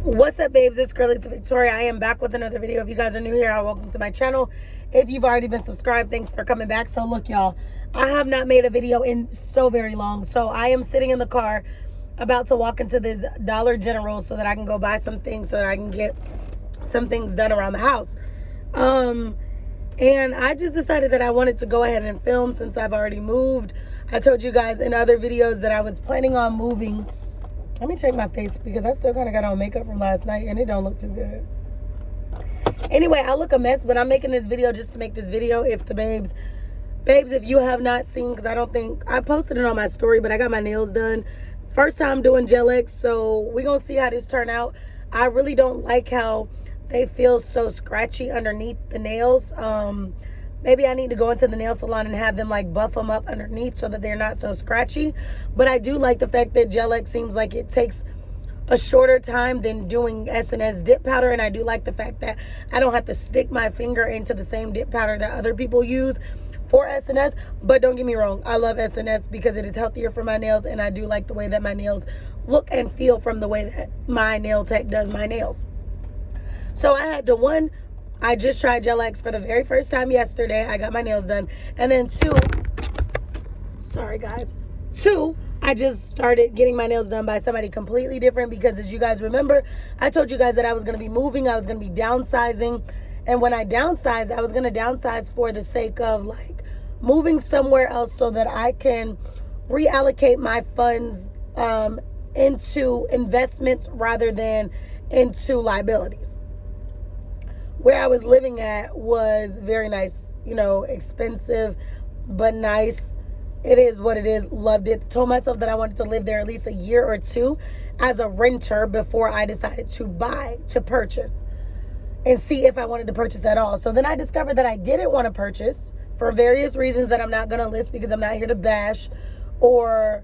What's up, babes? It's Girl Lisa Victoria. I am back with another video. If you guys are new here, welcome to my channel. If you've already been subscribed, thanks for coming back. So look, y'all, I have not made a video in so very long. So I am sitting in the car about to walk into this Dollar General so that I can go buy some things so that I can get some things done around the house. And I just decided that I wanted to go ahead and film since I've already moved. I told you guys in other videos that I was planning on moving. Let me check my face because I still kind of got on makeup from last night and it don't look too good. Anyway, I look a mess, but I'm making this video just to make this video. If the babes, if you have not seen, because I don't think, I posted it on my story, but I got my nails done. First time doing gel X, so we're going to see how this turn out. I really don't like how they feel so scratchy underneath the nails. Maybe I need to go into the nail salon and have them like buff them up underneath so that they're not so scratchy. But I do like the fact that gel X seems like it takes a shorter time than doing SNS dip powder. And I do like the fact that I don't have to stick my finger into the same dip powder that other people use for SNS. But don't get me wrong, I love SNS because it is healthier for my nails. And I do like the way that my nails look and feel from the way that my nail tech does my nails. So I had to I just tried gel X for the very first time yesterday. I got my nails done. And then two, I just started getting my nails done by somebody completely different because, as you guys remember, I told you guys that I was going to be moving. I was going to be downsizing. And when I downsized, I was going to downsize for the sake of like moving somewhere else so that I can reallocate my funds into investments rather than into liabilities. Where I was living at was very nice, you know, expensive, but nice. It is what it is. Loved it. Told myself that I wanted to live there at least a year or two as a renter before I decided to purchase and see if I wanted to purchase at all. So then I discovered that I didn't want to purchase for various reasons that I'm not going to list because I'm not here to bash or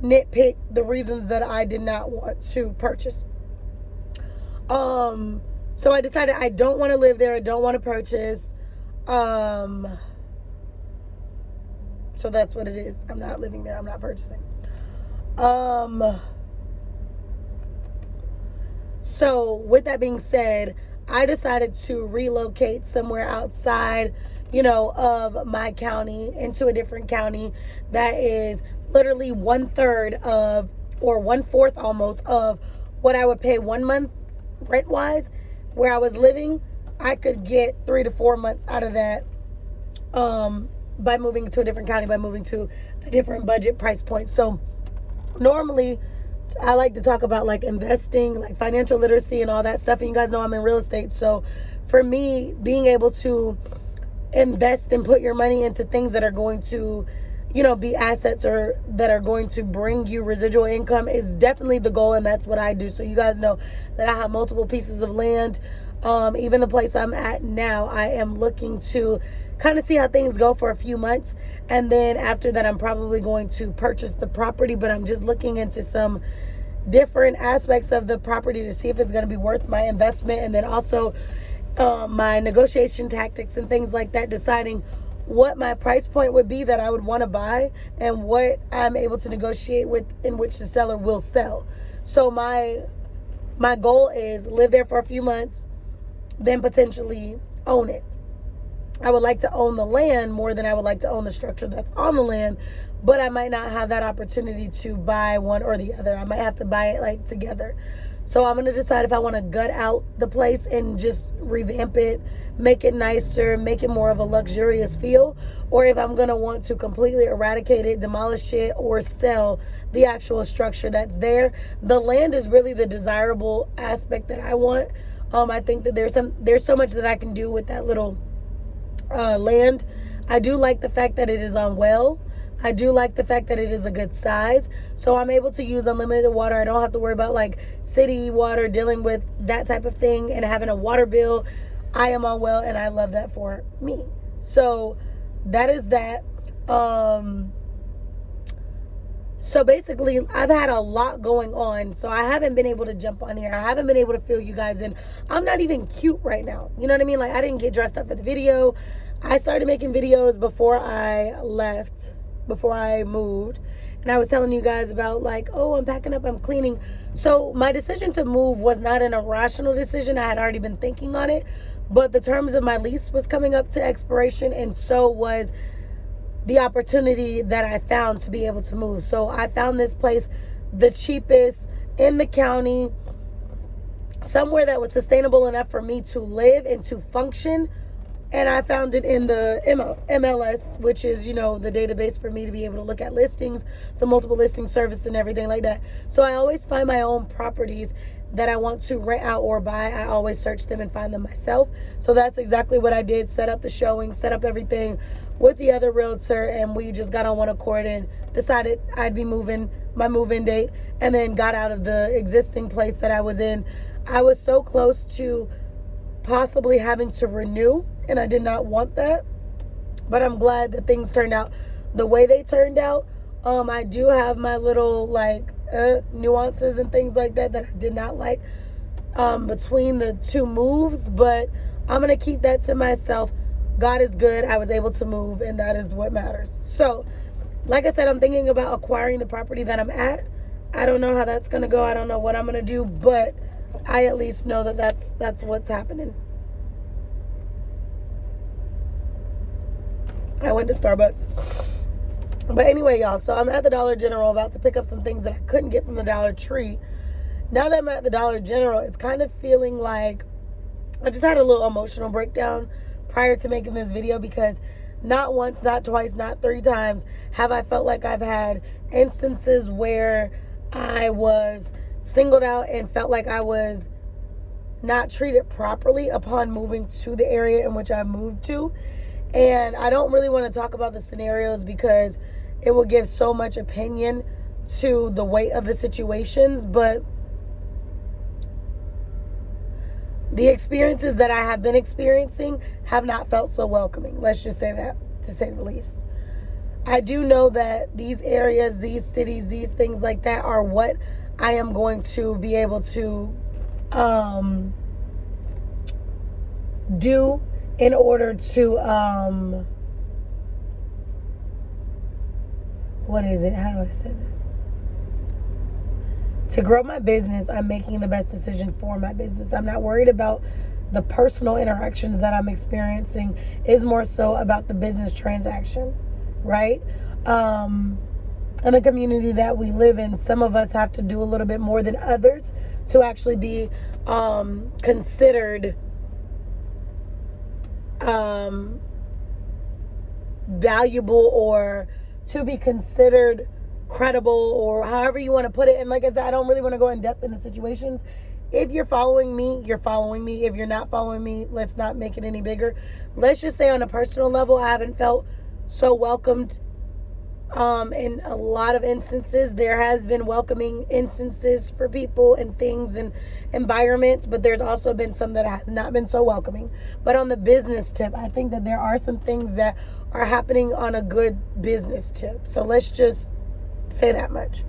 nitpick the reasons that I did not want to purchase. So I decided I don't want to live there. I don't want to purchase. So that's what it is. I'm not living there. I'm not purchasing. So with that being said, I decided to relocate somewhere outside, you know, of my county into a different county that is literally 1/3 of, or 1/4 almost of what I would pay 1 month rent wise. Where I was living, I could get 3 to 4 months out of that by moving to a different county, by moving to a different budget price point. So normally I like to talk about like investing, like financial literacy and all that stuff. And you guys know I'm in real estate. So for me, being able to invest and put your money into things that are going to, you know, be assets or that are going to bring you residual income is definitely the goal. And that's what I do. So you guys know that I have multiple pieces of land. Even the place I'm at now, I am looking to kind of see how things go for a few months. And then after that, I'm probably going to purchase the property, but I'm just looking into some different aspects of the property to see if it's going to be worth my investment. And then also my negotiation tactics and things like that, deciding what my price point would be that I would want to buy and what I'm able to negotiate with in which the seller will sell. So my goal is live there for a few months, then potentially own it. I would like to own the land more than I would like to own the structure that's on the land, but I might not have that opportunity to buy one or the other. I might have to buy it like together. So I'm going to decide if I want to gut out the place and just revamp it, make it nicer, make it more of a luxurious feel, or if I'm going to want to completely eradicate it, demolish it, or sell the actual structure that's there. The land is really the desirable aspect that I want. I think that there's so much that I can do with that little land. I do like the fact that it is on well. I do like the fact that it is a good size. So I'm able to use unlimited water. I don't have to worry about like city water, dealing with that type of thing and having a water bill. I am on well and I love that for me. So that is that. So basically, I've had a lot going on. So I haven't been able to jump on here. I haven't been able to fill you guys in. I'm not even cute right now. You know what I mean? Like I didn't get dressed up for the video. I started making videos before I left, before I moved. And I was telling you guys about like, oh, I'm packing up, I'm cleaning. So my decision to move was not an irrational decision. I had already been thinking on it, but the terms of my lease was coming up to expiration, and so was the opportunity that I found to be able to move. So I found this place, the cheapest in the county, somewhere that was sustainable enough for me to live and to function. And I found it in the MLS, which is, the database for me to be able to look at listings, the multiple listing service and everything like that. So I always find my own properties that I want to rent out or buy. I always search them and find them myself. So that's exactly what I did. Set up the showing, set up everything with the other realtor, and we just got on one accord and decided I'd be moving my move-in date, and then got out of the existing place that I was in. I was so close to possibly having to renew, and I did not want that, but I'm glad that things turned out the way they turned out. I do have my little nuances and things like that I did not like between the two moves, but I'm gonna keep that to myself. God is good. I was able to move, and that is what matters. So like I said, I'm thinking about acquiring the property that I'm at. I don't know how that's gonna go. I don't know what I'm gonna do, but I at least know that that's what's happening. I went to Starbucks. But anyway, y'all, so I'm at the Dollar General about to pick up some things that I couldn't get from the Dollar Tree. Now that I'm at the Dollar General, it's kind of feeling like I just had a little emotional breakdown prior to making this video, because not once, not twice, not 3 times have I felt like I've had instances where I was singled out and felt like I was not treated properly upon moving to the area in which I moved to. And I don't really want to talk about the scenarios because it will give so much opinion to the weight of the situations, but the experiences that I have been experiencing have not felt so welcoming. Let's just say that, to say the least. I do know that these areas, these cities, these things like that are what I am going to be able to do in order to what is it? How do I say this? To grow my business, I'm making the best decision for my business. I'm not worried about the personal interactions that I'm experiencing. It's more so about the business transaction, right? In the community that we live in, some of us have to do a little bit more than others to actually be considered valuable, or to be considered credible, or however you want to put it. And like I said, I don't really want to go in depth into situations. If you're following me, you're following me. If you're not following me, let's not make it any bigger. Let's just say on a personal level, I haven't felt so welcomed in a lot of instances. There has been welcoming instances for people and things and environments, but there's also been some that has not been so welcoming. But on the business tip, I think that there are some things that are happening on a good business tip. So let's just say that much.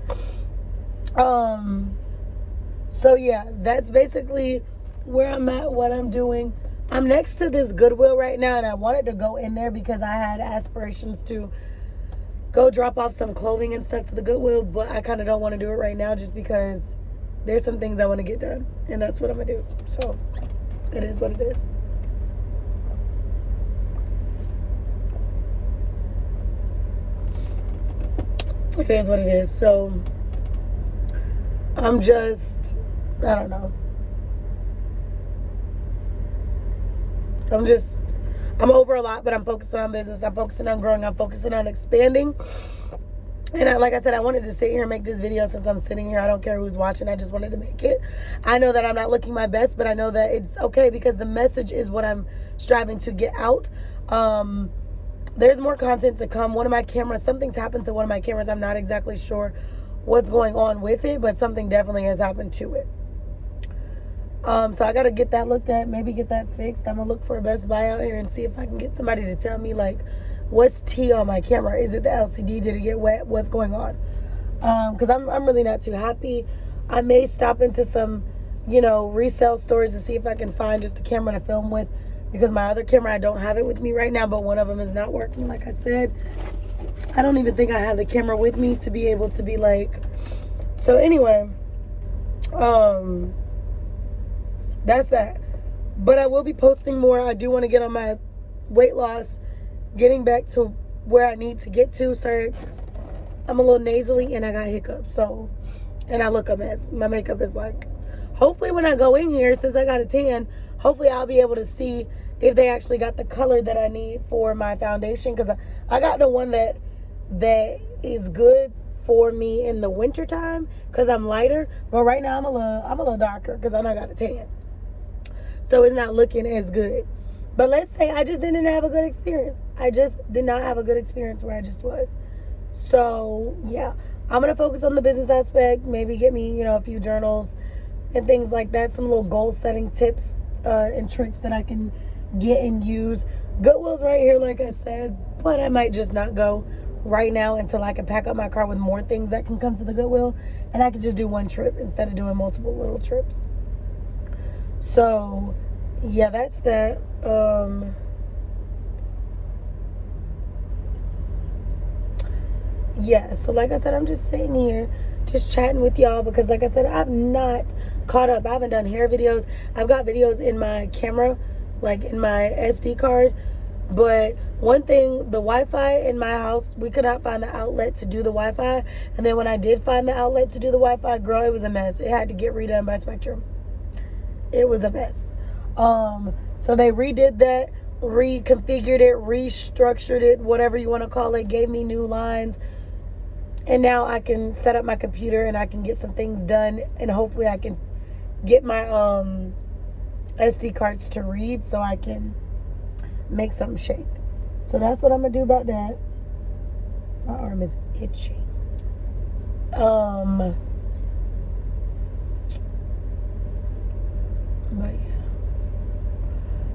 So yeah, that's basically where I'm at, what I'm doing. I'm next to this Goodwill right now, and I wanted to go in there because I had aspirations to go drop off some clothing and stuff to the Goodwill, but I kind of don't want to do it right now just because there's some things I want to get done, and that's what I'm going to do. So it is what it is. It is what it is. So I'm just, I don't know. I'm over a lot, but I'm focusing on business. I'm focusing on growing. I'm focusing on expanding. And like I said, I wanted to sit here and make this video since I'm sitting here. I don't care who's watching. I just wanted to make it. I know that I'm not looking my best, but I know that it's okay because the message is what I'm striving to get out. There's more content to come. One of my cameras, something's happened to one of my cameras. I'm not exactly sure what's going on with it, but something definitely has happened to it. So I got to get that looked at, maybe get that fixed. I'm going to look for a Best Buy out here and see if I can get somebody to tell me, like, what's T on my camera? Is it the LCD? Did it get wet? What's going on? Because I'm really not too happy. I may stop into some, resale stores to see if I can find just a camera to film with, because my other camera, I don't have it with me right now, but one of them is not working, like I said. I don't even think I have the camera with me to be able to be like, so anyway, that's that. But I will be posting more. I do want to get on my weight loss, getting back to where I need to get to. Sorry, I'm a little nasally and I got hiccups, so, and I look a mess. My makeup is like, hopefully when I go in here, since I got a tan, hopefully I'll be able to see if they actually got the color that I need for my foundation, because I got the one that is good for me in the winter time because I'm lighter. But right now I'm a little darker because I know I got a tan, so it's not looking as good. But let's say I just didn't have a good experience. I just did not have a good experience where I just was. So yeah, I'm gonna focus on the business aspect. Maybe get me, a few journals and things like that. Some little goal setting tips and tricks that I can get and use. Goodwill's right here, like I said, but I might just not go right now until I can pack up my car with more things that can come to the Goodwill, and I can just do one trip instead of doing multiple little trips. So yeah, that's that. Yeah, so like I said, I'm just sitting here just chatting with y'all because like I said, I've not caught up. I haven't done hair videos. I've got videos in my camera, like in my SD card. But one thing, the Wi-Fi in my house, we could not find the outlet to do the Wi-Fi. And then when I did find the outlet to do the Wi-Fi, girl, it was a mess. It had to get redone by Spectrum. It was a mess. So they redid that, reconfigured it, restructured it, whatever you want to call it, gave me new lines. And now I can set up my computer and I can get some things done. And hopefully I can get my SD cards to read so I can make something shake. So that's what I'm going to do about that. My arm is itching. But yeah.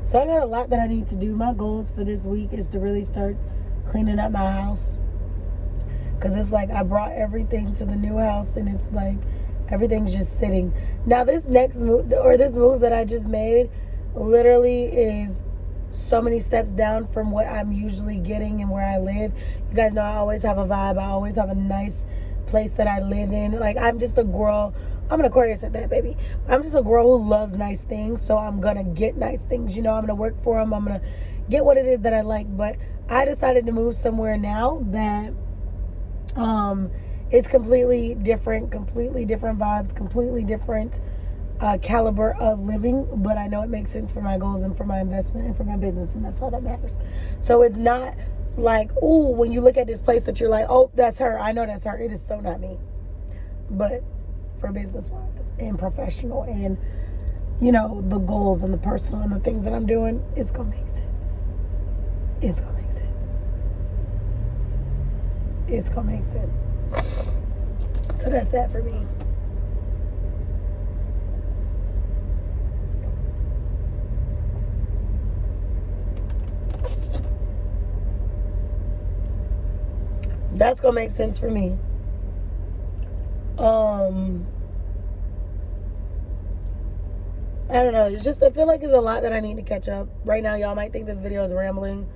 So I got a lot that I need to do. My goals for this week is to really start cleaning up my house. Because it's like I brought everything to the new house and it's like everything's just sitting. Now this next move, or this move that I just made, literally is so many steps down from what I'm usually getting and where I live. You guys know I always have a vibe. I always have a nice place that I live in. Like, I'm just a girl. I'm an Aquarius at that, baby. I'm just a girl who loves nice things, so I'm gonna get nice things. I'm gonna work for them. I'm gonna get what it is that I like. But I decided to move somewhere now that it's completely different vibes, completely different caliber of living, but I know it makes sense for my goals and for my investment and for my business, and that's all that matters. So it's not like, ooh, when you look at this place that you're like, oh, that's her. I know that's her. It is so not me. But for business-wise and professional and, the goals and the personal and the things that I'm doing, it's going to make sense. It's going to make sense. It's going to make sense. So that's that for me. That's gonna make sense for me. I don't know. It's just, I feel like there's a lot that I need to catch up. Right now, y'all might think this video is rambling.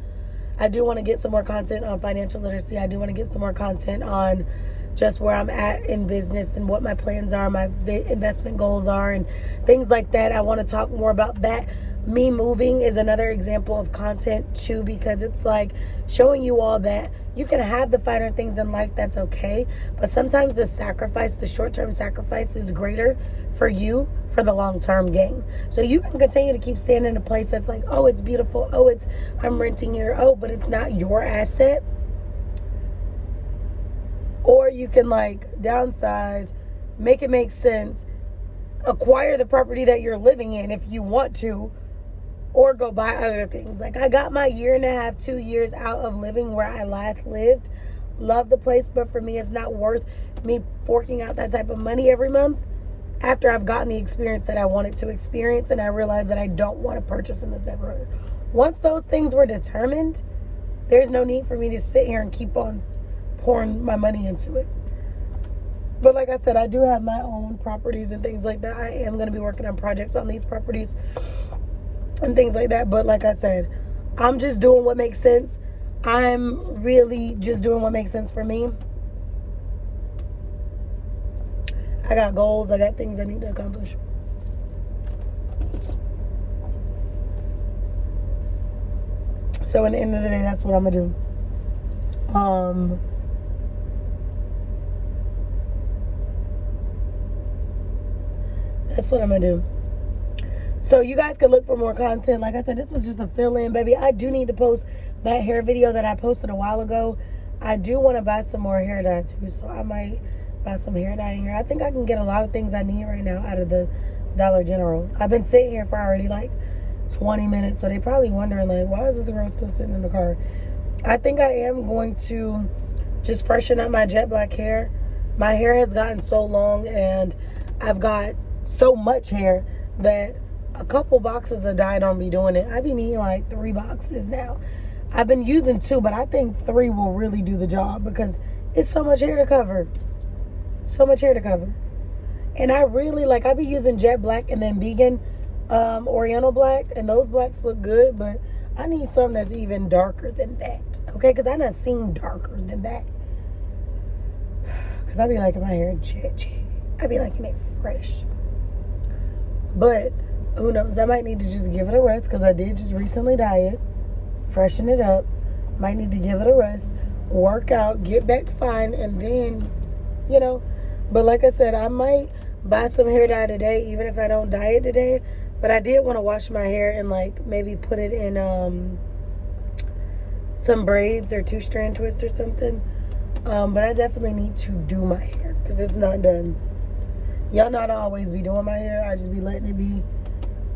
I do want to get some more content on financial literacy. I do want to get some more content on just where I'm at in business and what my plans are, my investment goals are, and things like that. I want to talk more about that. Me moving is another example of content too, because it's like showing you all that you can have the finer things in life, that's okay, but sometimes the sacrifice, the short-term sacrifice, is greater for you for the long-term gain. So you can continue to keep staying in a place that's like, oh, it's beautiful, oh, it's, I'm renting here, oh, but it's not your asset. Or you can like downsize, make it make sense, acquire the property that you're living in if you want to, or go buy other things. Like, I got my 1.5 to 2 years out of living where I last lived. Love the place, but for me, it's not worth me forking out that type of money every month after I've gotten the experience that I wanted to experience, and I realized that I don't want to purchase in this neighborhood. Once those things were determined, there's no need for me to sit here and keep on pouring my money into it. But like I said, I do have my own properties and things like that. I am going to be working on projects on these properties and things like that. But like I said, I'm just doing what makes sense. I'm really just doing what makes sense for me. I got goals. I got things I need to accomplish. So at the end of the day, that's what I'm going to do. That's what I'm going to do. So you guys can look for more content. Like I said, this was just a fill-in, baby. I do need to post that hair video that I posted a while ago. I do want to buy some more hair dye too, so I might buy some hair dye in here. I think I can get a lot of things I need right now out of the Dollar General. I've been sitting here for already like 20 minutes, so they probably wondering like, why is this girl still sitting in the car? I think I am going to just freshen up my jet black hair. My hair has gotten so long and I've got so much hair that a couple boxes of dye don't be doing it. I've been eating like 3 boxes now. I've been using 2, but I think 3 will really do the job because it's so much hair to cover. So much hair to cover. And I really like, I be using jet black and then vegan oriental black, and those blacks look good, but I need something that's even darker than that. Okay, because I done seen darker than that. Because I be liking my hair jet. I be liking it fresh. But who knows? I might need to just give it a rest because I did just recently dye it. Freshen it up. Might need to give it a rest. Work out. Get back fine. And then, you know. But like I said, I might buy some hair dye today, even if I don't dye it today. But I did want to wash my hair and like maybe put it in some braids or 2-strand twist or something. But I definitely need to do my hair because it's not done. Y'all know I don't always be doing my hair. I just be letting it be.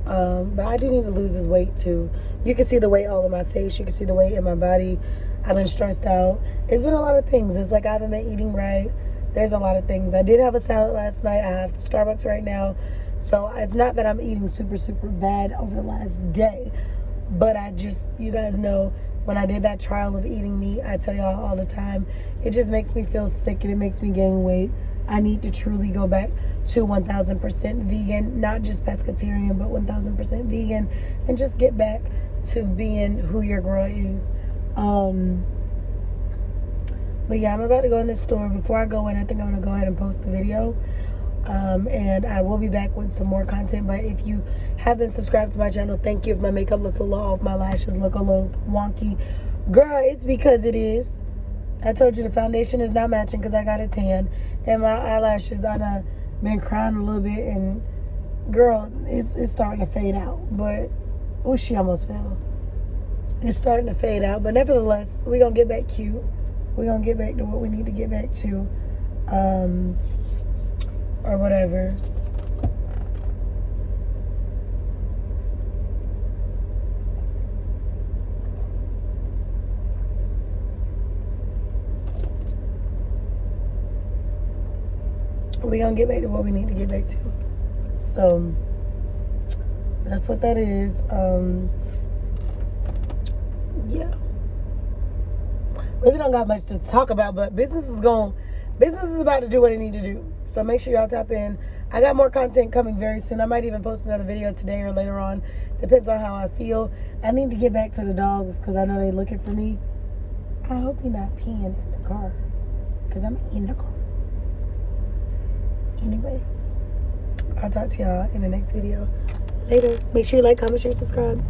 But I do need to lose this weight too. You can see the weight all in my face. You can see the weight in my body. I've been stressed out. It's been a lot of things. It's like I haven't been eating right. There's a lot of things. I did have a salad last night. I have Starbucks right now. So it's not that I'm eating super, super bad over the last day. But I just, you guys know, when I did that trial of eating meat, I tell y'all all the time, it just makes me feel sick and it makes me gain weight. I need to truly go back to 1000% vegan, not just pescatarian, but 1000% vegan, and just get back to being who your girl is. But yeah, I'm about to go in this store. Before I go in, I think I'm going to go ahead and post the video. And I will be back with some more content. But if you haven't subscribed to my channel, thank you. If my makeup looks a little off, my lashes look a little wonky, girl, it's because it is. I told you the foundation is not matching because I got a tan. And my eyelashes, I done been crying a little bit. And girl, it's starting to fade out. But, oh, she almost fell. It's starting to fade out. But nevertheless, we're going to get back cute. We're going to get back to what we need to get back to. Or whatever. We're going to get back to what we need to get back to. So, that's what that is. Yeah. Really don't got much to talk about, but business is about to do what it need to do. So make sure y'all tap in. I got more content coming very soon. I might even post another video today or later on. Depends on how I feel. I need to get back to the dogs because I know they're looking for me. I hope you're not peeing in the car because I'm in the car. Anyway, I'll talk to y'all in the next video. Later. Make sure you like, comment, share, subscribe.